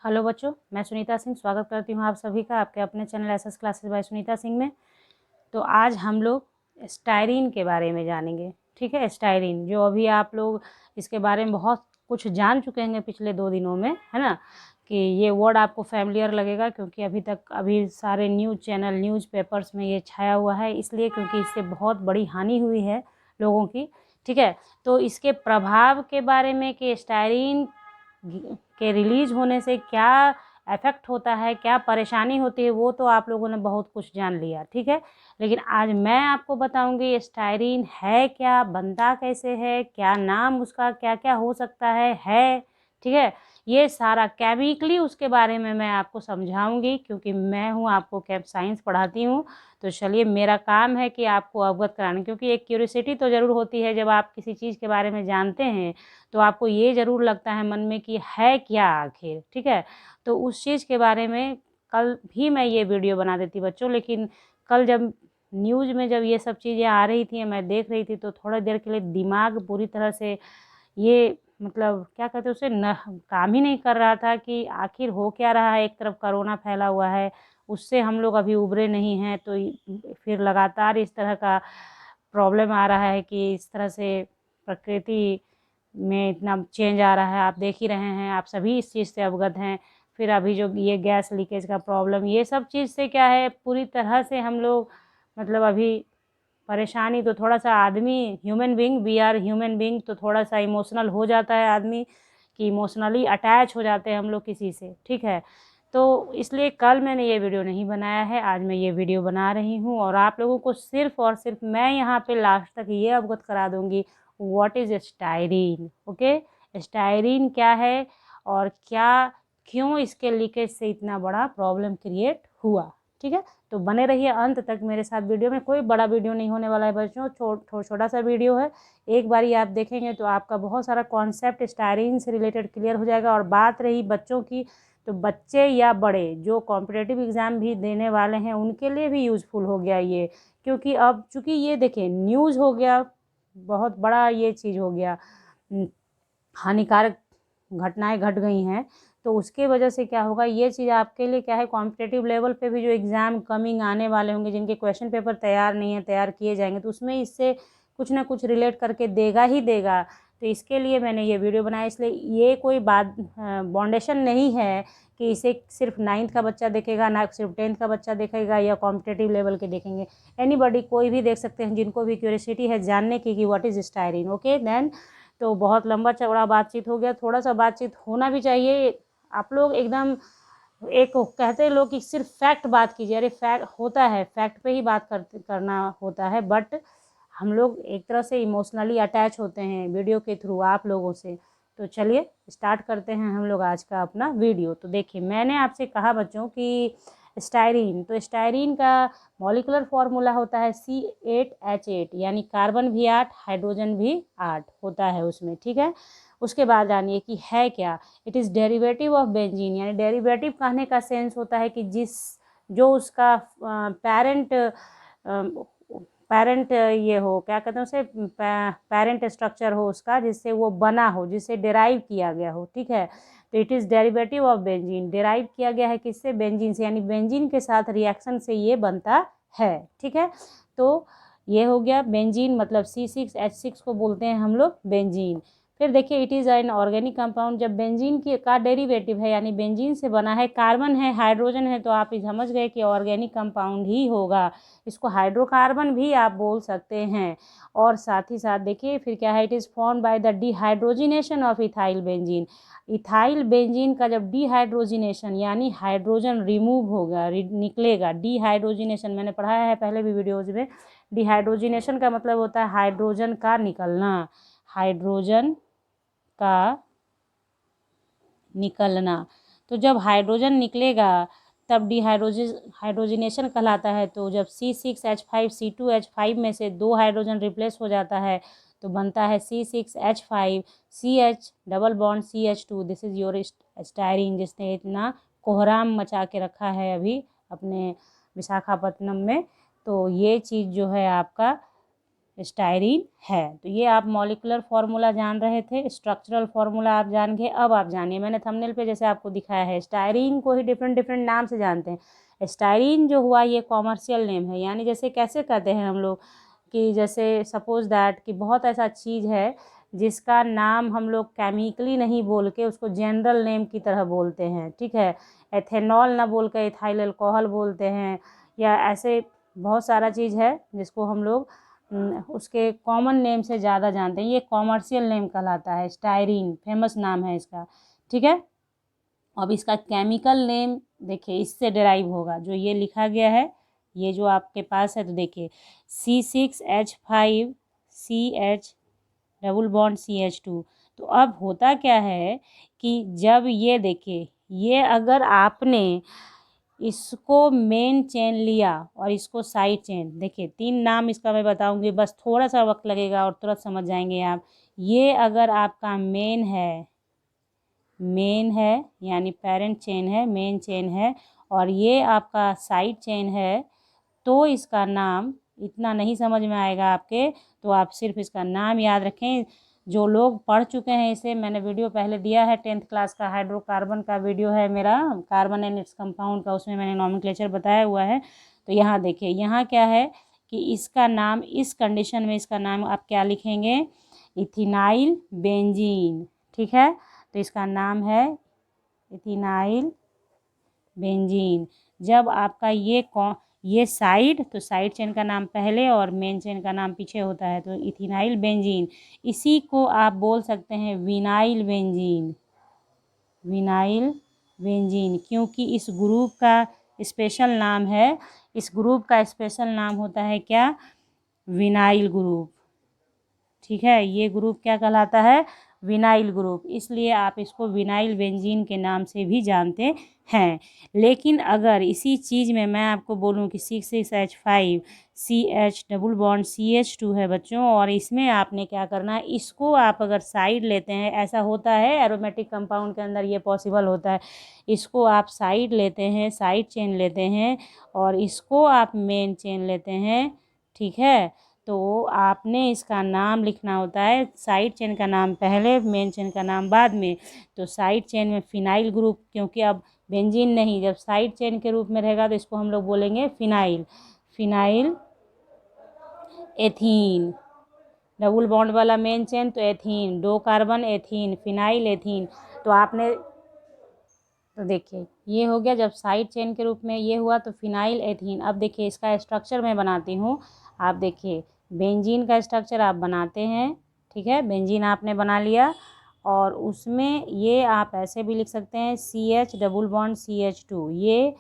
Hello बच्चों, मैं सुनीता सिंह स्वागत करती हूँ आप सभी का आपके अपने channel SS classes bye Sunita Singh में। तो आज हम लोग स्टायरीन के बारे में जानेंगे। ठीक है, स्टायरीन जो अभी आप लोग इसके बारे में बहुत कुछ जान चुके हैं पिछले 2 दिनों में, है ना। कि ये वर्ड आपको फैमिलियर लगेगा क्योंकि अभी सारे न्यूज़ चैनल न्यूज़ पेपर्स में ये छाया हुआ है, इसलिए क्योंकि इससे बहुत बड़ी हानि हुई है लोगों की। ठीक है, तो इसके प्रभाव के बारे में कि स्टायरीन के रिलीज़ होने से क्या इफ़ेक्ट होता है, क्या परेशानी होती है, वो तो आप लोगों ने बहुत कुछ जान लिया। ठीक है, लेकिन आज मैं आपको बताऊंगी स्टायरीन है क्या, बनता कैसे है, क्या नाम उसका क्या क्या हो सकता है। ठीक है, ये सारा केमिकली उसके बारे में मैं आपको समझाऊंगी क्योंकि मैं हूँ आपको कैप साइंस पढ़ाती हूँ। तो चलिए, मेरा काम है कि आपको अवगत कराना, क्योंकि एक क्यूरियोसिटी तो ज़रूर होती है जब आप किसी चीज़ के बारे में जानते हैं तो आपको ये ज़रूर लगता है मन में कि है क्या आखिर। ठीक है, तो उस चीज़ के बारे में कल भी मैं ये वीडियो बना देती बच्चों, लेकिन कल जब न्यूज़ में जब ये सब चीज़ें आ रही थी, मैं देख रही थी, तो थोड़ी देर के लिए दिमाग पूरी तरह से ये मतलब क्या कहते हैं उसे न काम ही नहीं कर रहा था कि आखिर हो क्या रहा है। एक तरफ कोरोना फैला हुआ है, उससे हम लोग अभी उभरे नहीं हैं, तो फिर लगातार इस तरह का प्रॉब्लम आ रहा है कि इस तरह से प्रकृति में इतना चेंज आ रहा है। आप देख ही रहे हैं, आप सभी इस चीज़ से अवगत हैं। फिर अभी जो ये गैस लीकेज का प्रॉब्लम, ये सब चीज़ से क्या है, पूरी तरह से हम लोग मतलब अभी परेशानी। तो थोड़ा सा आदमी human being, we are human being, तो थोड़ा सा इमोशनल हो जाता है आदमी कि इमोशनली अटैच हो जाते हैं हम लोग किसी से। ठीक है, तो इसलिए कल मैंने ये वीडियो नहीं बनाया है, आज मैं ये वीडियो बना रही हूँ और आप लोगों को सिर्फ और सिर्फ मैं यहाँ पे लास्ट तक ये अवगत करा दूँगी what is styrene. Okay, styrene क्या है और क्या क्यों इसके लीकेज से इतना बड़ा प्रॉब्लम क्रिएट हुआ। ठीक है, तो बने रहिए अंत तक मेरे साथ। वीडियो में कोई बड़ा वीडियो नहीं होने वाला है बच्चों, छोटा सा वीडियो है। एक बारी आप देखेंगे तो आपका बहुत सारा कॉन्सेप्ट स्टायरीन से रिलेटेड क्लियर हो जाएगा। और बात रही बच्चों की, तो बच्चे या बड़े जो कॉम्पिटेटिव एग्ज़ाम भी देने वाले हैं उनके लिए भी यूज़फुल हो गया ये, क्योंकि अब चूँकि ये देखिए न्यूज़ हो गया, बहुत बड़ा ये चीज़ हो गया, हानिकारक घटनाएं घट गई हैं, तो उसके वजह से क्या होगा, ये चीज़ आपके लिए क्या है, कॉम्पिटेटिव लेवल पे भी जो एग्ज़ाम कमिंग आने वाले होंगे, जिनके क्वेश्चन पेपर तैयार नहीं है, तैयार किए जाएंगे, तो उसमें इससे कुछ ना कुछ रिलेट करके देगा ही देगा। तो इसके लिए मैंने ये वीडियो बनाया। इसलिए ये कोई बात बाउंडेशन नहीं है कि इसे सिर्फ 9th का बच्चा देखेगा, ना सिर्फ 10th का बच्चा देखेगा या कॉम्पिटेटिव लेवल के देखेंगे। एनीबॉडी, कोई भी देख सकते हैं जिनको भी क्यूरियोसिटी है जानने की कि what is styrene. Okay then, तो बहुत लंबा चौड़ा बातचीत हो गया, थोड़ा सा बातचीत होना भी चाहिए। आप लोग एकदम एक कहते हैं लोग कि सिर्फ फैक्ट बात कीजिए, अरे फैक्ट होता है, फैक्ट पे ही बात करना होता है, बट हम लोग एक तरह से इमोशनली अटैच होते हैं वीडियो के थ्रू आप लोगों से। तो चलिए स्टार्ट करते हैं हम लोग आज का अपना वीडियो। तो देखिए, मैंने आपसे कहा बच्चों कि स्टायरीन, तो स्टायरीन का मॉलिकुलर फॉर्मूला होता है C8H8, यानी कार्बन भी 8, हाइड्रोजन भी 8 होता है उसमें। ठीक है, उसके बाद जानिए कि है क्या। It is derivative of benzene, यानी डेरिवेटिव कहने का सेंस होता है कि जो उसका पेरेंट ये हो, क्या कहते हैं उसे, पेरेंट स्ट्रक्चर हो उसका, जिससे वो बना हो, जिससे डेराइव किया गया हो। ठीक है, तो it is derivative of benzene, derive किया गया है किससे, बेंजीन से, यानी बेंजीन के साथ रिएक्शन से ये बनता है। ठीक है, तो ये हो गया बेंजीन, मतलब C6H6 को बोलते हैं हम लोग बेंजीन। फिर देखिए, it is an organic compound, जब बेंजीन का डेरिवेटिव है यानी बेंजीन से बना है, कार्बन है, हाइड्रोजन है, तो आप समझ गए कि ऑर्गेनिक कंपाउंड ही होगा। इसको हाइड्रोकार्बन भी आप बोल सकते हैं। और साथ ही साथ देखिए फिर क्या है, it is formed by the dehydrogenation of ethyl benzene. Ethyl benzene का जब डिहाइड्रोजिनेशन यानी हाइड्रोजन रिमूव होगा, निकलेगा, डिहाइड्रोजिनेशन मैंने पढ़ाया है पहले भी वीडियोज़ में। डिहाइड्रोजिनेशन का मतलब होता है हाइड्रोजन का निकलना, हाइड्रोजन का निकलना। तो जब हाइड्रोजन निकलेगा तब हाइड्रोजिनेशन कहलाता है। तो जब C6H5 C2H5 में से 2 हाइड्रोजन रिप्लेस हो जाता है तो बनता है C6H5 CH double bond CH2। This is your styrene, जिसने इतना कोहराम मचा के रखा है अभी अपने विशाखापट्टनम में। तो ये चीज़ जो है आपका स्टायरीन है। तो ये आप मॉलिक्यूलर फार्मूला जान रहे थे, स्ट्रक्चरल फार्मूला आप जान गए। अब आप जानिए, मैंने थंबनेल पे जैसे आपको दिखाया है, स्टायरीन को ही डिफरेंट डिफरेंट नाम से जानते हैं। स्टायरीन जो हुआ ये कॉमर्शियल नेम है, यानी जैसे कैसे कहते हैं हम लोग कि जैसे सपोज दैट कि बहुत ऐसा चीज़ है जिसका नाम हम लोग केमिकली नहीं बोल के उसको जनरल नेम की तरह बोलते हैं, ठीक है। एथेनॉल ना बोल के इथाइल अल्कोहल बोलते हैं, या ऐसे बहुत सारा चीज़ है जिसको हम लोग उसके कॉमन नेम से ज़्यादा जानते हैं। ये कॉमर्शियल नेम कहलाता है, स्टायरीन फेमस नाम है इसका, ठीक है। अब इसका केमिकल नेम देखिए इससे डिराइव होगा, जो ये लिखा गया है, ये जो आपके पास है, तो देखिए C6H5CH डबल बॉन्ड CH2। तो अब होता क्या है कि जब ये देखिए, ये अगर आपने इसको मेन चेन लिया और इसको साइड चेन, देखिए 3 नाम इसका मैं बताऊंगी, बस थोड़ा सा वक्त लगेगा और तुरंत समझ जाएंगे आप। ये अगर आपका मेन है यानी पेरेंट चेन है, मेन चेन है, और ये आपका साइड चेन है, तो इसका नाम इतना नहीं समझ में आएगा आपके, तो आप सिर्फ इसका नाम याद रखें। जो लोग पढ़ चुके हैं इसे, मैंने वीडियो पहले दिया है 10th क्लास का, हाइड्रोकार्बन का वीडियो है मेरा, कार्बन एंड इट्स कंपाउंड का, उसमें मैंने नॉमेनक्लेचर बताया हुआ है। तो यहाँ देखिए, यहाँ क्या है कि इसका नाम, इस कंडीशन में इसका नाम आप क्या लिखेंगे, इथिनाइल बेंजीन, ठीक है। तो इसका नाम है इथिनाइल बेंजीन। जब आपका ये साइड, तो साइड चेन का नाम पहले और मेन चेन का नाम पीछे होता है, तो इथिनाइल बेंजीन। इसी को आप बोल सकते हैं विनाइल बेंजीन, विनाइल बेंजीन, क्योंकि इस ग्रुप का स्पेशल नाम है, इस ग्रुप का स्पेशल नाम होता है क्या, विनाइल ग्रुप, ठीक है। ये ग्रुप क्या कहलाता है, विनाइल ग्रुप, इसलिए आप इसको विनाइल बेंजीन के नाम से भी जानते हैं। लेकिन अगर इसी चीज़ में मैं आपको बोलूं कि C6H5CH डबल बॉन्ड CH2 है बच्चों, और इसमें आपने क्या करना है, इसको आप अगर साइड लेते हैं, ऐसा होता है एरोमेटिक कंपाउंड के अंदर ये पॉसिबल होता है, इसको आप साइड लेते हैं, साइड चेन लेते हैं, और इसको आप मेन चेन लेते हैं, ठीक है। तो आपने इसका नाम लिखना होता है, साइड चेन का नाम पहले, मेन चेन का नाम बाद में। तो साइड चेन में फिनाइल ग्रुप, क्योंकि अब बेंजीन नहीं, जब साइड चेन के रूप में रहेगा तो इसको हम लोग बोलेंगे phenyl, phenyl ethene, double bond वाला मेन चेन तो ethene, 2 carbon ethene, phenyl ethene. तो आपने, तो देखिए ये हो गया, जब साइड चेन के रूप में ये हुआ तो फिनाइल एथीन। अब देखिए इसका स्ट्रक्चर मैं बनाती हूँ, आप देखिए बेंजीन का स्ट्रक्चर आप बनाते हैं, ठीक है। बेंजीन आपने बना लिया, और उसमें ये आप ऐसे भी लिख सकते हैं CH डबल बॉन्ड CH2। ये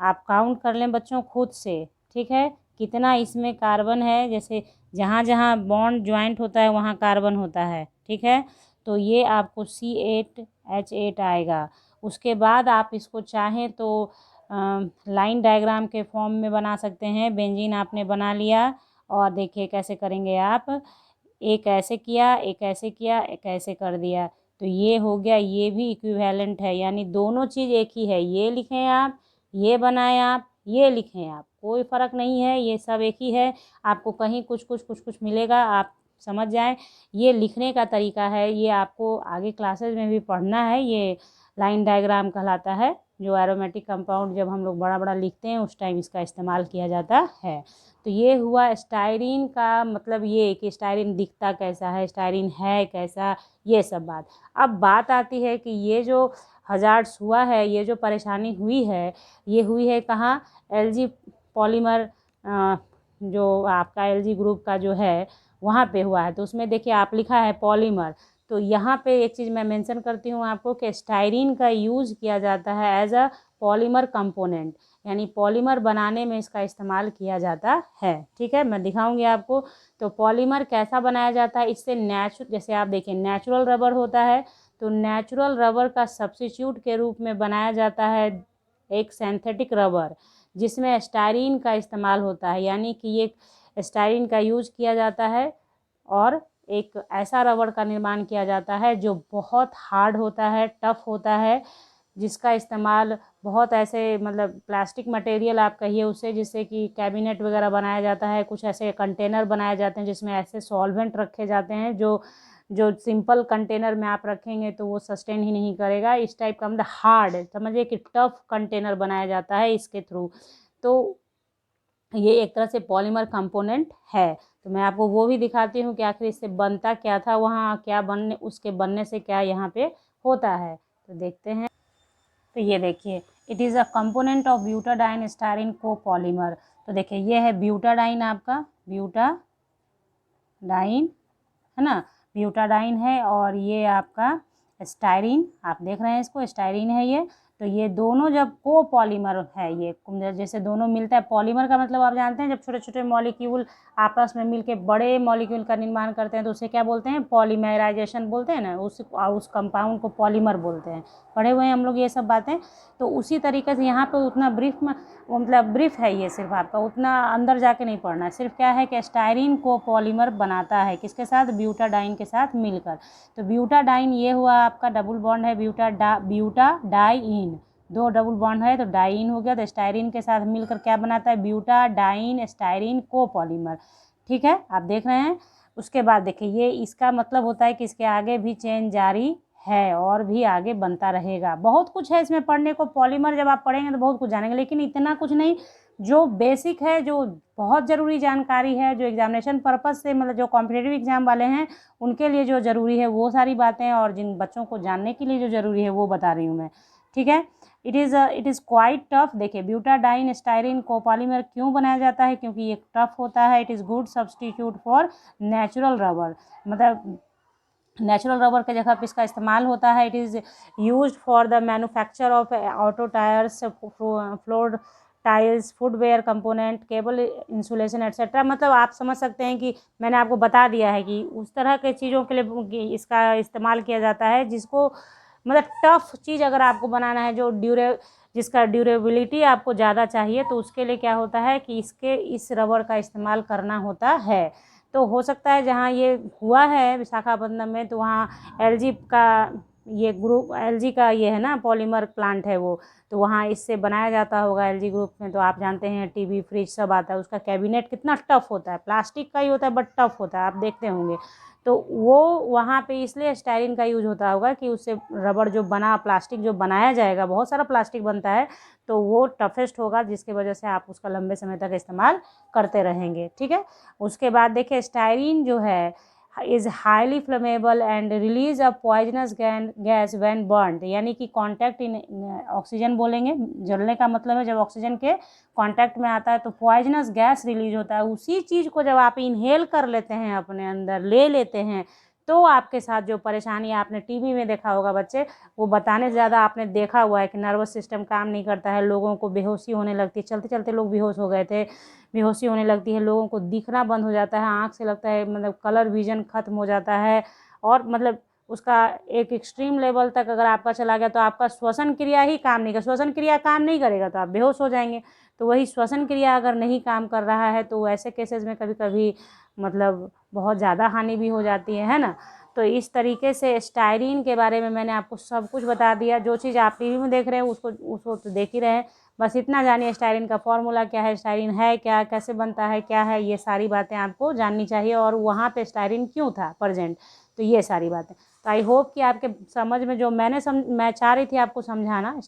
आप काउंट कर लें बच्चों खुद से, ठीक है, कितना इसमें कार्बन है। जैसे जहाँ जहाँ बॉन्ड ज्वाइंट होता है वहाँ कार्बन होता है, ठीक है। तो ये आपको C8H8 आएगा। उसके बाद आप इसको चाहें तो लाइन डायग्राम के फॉर्म में बना सकते हैं। बेंजीन आपने बना लिया, और देखिए कैसे करेंगे आप, एक ऐसे किया, एक ऐसे किया, एक ऐसे कर दिया, तो ये हो गया, ये भी इक्विवेलेंट है, यानी दोनों चीज़ एक ही है। ये लिखें आप, ये बनाएं आप, ये लिखें आप, कोई फ़र्क नहीं है, ये सब एक ही है। आपको कहीं कुछ कुछ कुछ कुछ मिलेगा, आप समझ जाएं। ये लिखने का तरीका है, ये आपको आगे क्लासेस में भी पढ़ना है। ये लाइन डायग्राम कहलाता है, जो एरोमेटिक कंपाउंड जब हम लोग बड़ा बड़ा लिखते हैं उस टाइम इसका इस्तेमाल किया जाता है। तो ये हुआ स्टायरीन का मतलब, ये कि स्टायरीन दिखता कैसा है, स्टायरीन है कैसा, ये सब बात। अब बात आती है कि ये जो हजार्ड्स हुआ है, ये जो परेशानी हुई है, ये हुई है कहाँ, एलजी पॉलीमर, जो आपका एलजी ग्रुप का जो है वहाँ पे हुआ है। तो उसमें देखिए आप लिखा है पॉलीमर, तो यहाँ पे एक चीज़ मैं मेंशन करती हूँ आपको कि स्टायरीन का यूज़ किया जाता है एज अ पॉलीमर कंपोनेंट, यानी पॉलीमर बनाने में इसका इस्तेमाल किया जाता है, ठीक है। मैं दिखाऊंगी आपको। तो पॉलीमर कैसा बनाया जाता है, इससे जैसे आप देखिए नेचुरल रबर होता है, तो नेचुरल रबर का सब्स्टिट्यूट के रूप में बनाया जाता है एक सिंथेटिक रबर, जिसमें स्टायरीन का इस्तेमाल होता है, यानी कि ये स्टायरीन का यूज़ किया जाता है, और एक ऐसा रबर का निर्माण किया जाता है जो बहुत हार्ड होता है, टफ़ होता है, जिसका इस्तेमाल बहुत ऐसे मतलब प्लास्टिक मटेरियल आप कहिए उससे, जिससे कि कैबिनेट वगैरह बनाया जाता है, कुछ ऐसे कंटेनर बनाए जाते हैं जिसमें ऐसे सॉल्वेंट रखे जाते हैं जो जो सिंपल कंटेनर में आप रखेंगे तो वो सस्टेन ही नहीं करेगा। इस टाइप का मतलब हार्ड समझिए कि टफ कंटेनर बनाया जाता है इसके थ्रू। तो ये एक तरह से पॉलीमर कंपोनेंट है। तो मैं आपको वो भी दिखाती हूँ कि आखिर इससे बनता क्या था, वहाँ क्या बनने, उसके बनने से क्या यहाँ पे होता है। तो देखते हैं। तो ये देखिए, it is a component of butadiene styrene copolymer. तो देखिए ये है ब्यूटाडाइन, आपका ब्यूटाडाइन है ना, ब्यूटाडाइन है, और ये आपका स्टायरीन, आप देख रहे हैं इसको, स्टायरीन है ये। तो ये दोनों जब कोपॉलीमर है, ये जैसे दोनों मिलता है, पॉलीमर का मतलब आप जानते हैं जब छोटे छोटे मॉलिक्यूल आपस में मिलके बड़े मॉलिक्यूल का निर्माण करते हैं तो उसे क्या बोलते हैं, पॉलीमराइजेशन बोलते हैं ना, उस कंपाउंड को पॉलीमर बोलते हैं। पढ़े हुए हैं हम लोग ये सब बातें। तो उसी तरीके से यहाँ पे उतना ब्रीफ में मतलब ब्रीफ है ये, सिर्फ आपका उतना अंदर जाके नहीं पढ़ना है, सिर्फ क्या है कि स्टायरीन को पॉलीमर बनाता है किसके साथ, ब्यूटाडाइन के साथ मिलकर। तो ब्यूटाडाइन ये हुआ आपका डबल बॉन्ड है, ब्यूटाडाइन, दो डबल बॉन्ड है तो डाइन हो गया। तो स्टायरीन के साथ मिलकर क्या बनाता है, ब्यूटाडाइन स्टायरीन कोपॉलीमर। ठीक है, आप देख रहे हैं। उसके बाद देखिए ये इसका मतलब होता है कि इसके आगे भी चेन जारी है और भी आगे बनता रहेगा। बहुत कुछ है इसमें पढ़ने को, पॉलीमर जब आप पढ़ेंगे तो बहुत कुछ जानेंगे, लेकिन इतना कुछ नहीं, जो बेसिक है, जो बहुत ज़रूरी जानकारी है, जो एग्जामिनेशन पर्पज़ से मतलब जो कॉम्पिटिटिव एग्जाम वाले हैं उनके लिए जो ज़रूरी है वो सारी बातें, और जिन बच्चों को जानने के लिए जो ज़रूरी है वो बता रही हूँ मैं। ठीक है, इट इज़ क्वाइट टफ। देखिए ब्यूटाडाइन स्टायरीन कोपॉलीमर क्यों बनाया जाता है, क्योंकि ये टफ होता है। It is good substitute for natural rubber, मतलब नेचुरल रबर के जगह पे इसका इस्तेमाल होता है। It is used for the manufacture of auto tyres, floor tiles, footwear component, cable insulation etcetera. मतलब आप समझ सकते हैं कि मैंने आपको बता दिया है कि उस तरह के चीज़ों के लिए इसका इस्तेमाल किया जाता है जिसको मतलब टफ चीज़ अगर आपको बनाना है, जो जिसका ड्यूरेबिलिटी आपको ज़्यादा चाहिए, तो उसके लिए क्या होता है कि इस रबर का इस्तेमाल करना होता है। तो हो सकता है जहाँ ये हुआ है विशाखापट्टनम में, तो वहाँ एलजी का ये ग्रुप, एलजी का ये है ना पॉलीमर प्लांट है वो, तो वहाँ इससे बनाया जाता होगा एलजी ग्रुप में। तो आप जानते हैं टीवी फ्रिज सब आता है, उसका कैबिनेट कितना टफ होता है, प्लास्टिक का ही होता है बट टफ होता है, आप देखते होंगे। तो वो वहाँ पे इसलिए स्टायरीन का यूज होता होगा कि उससे रबड़ जो बना, प्लास्टिक जो बनाया जाएगा, बहुत सारा प्लास्टिक बनता है, तो वो टफेस्ट होगा जिसकी वजह से आप उसका लंबे समय तक इस्तेमाल करते रहेंगे। ठीक है, उसके बाद देखिए स्टायरीन जो है is highly flammable and release a poisonous gas when burned, यानी कि कांटेक्ट इन ऑक्सीजन बोलेंगे, जलने का मतलब है जब ऑक्सीजन के कांटेक्ट में आता है तो पॉइजनस गैस रिलीज होता है। उसी चीज़ को जब आप इनहेल कर लेते हैं, अपने अंदर ले लेते हैं, तो आपके साथ जो परेशानी आपने टीवी में देखा होगा, बच्चे वो बताने से ज़्यादा आपने देखा हुआ है कि नर्वस सिस्टम काम नहीं करता है, लोगों को बेहोशी होने लगती है, चलते चलते लोग बेहोश हो गए थे, बेहोशी होने लगती है, लोगों को दिखना बंद हो जाता है, आँख से लगता है मतलब कलर विजन ख़त्म हो जाता है, और मतलब उसका एक एक्सट्रीम लेवल तक अगर आपका चला गया तो आपका श्वसन क्रिया ही काम नहीं कर, श्वसन क्रिया काम नहीं करेगा तो आप बेहोश हो जाएंगे। तो वही श्वसन क्रिया अगर नहीं काम कर रहा है तो ऐसे केसेस में कभी कभी मतलब बहुत ज़्यादा हानि भी हो जाती है ना। तो इस तरीके से स्टायरीन के बारे में मैंने आपको सब कुछ बता दिया। जो चीज़ आप टीवी में देख रहे हैं उसको तो देख ही रहे हैं, बस इतना जानिए स्टायरीन का फॉर्मूला क्या है, स्टायरीन है क्या, कैसे बनता है, क्या है, ये सारी बातें आपको जाननी चाहिए, और वहाँ पे स्टायरीन क्यों था प्रेजेंट, तो ये सारी बातें। तो आई होप कि आपके समझ में जो मैं चाह रही थी आपको समझाना।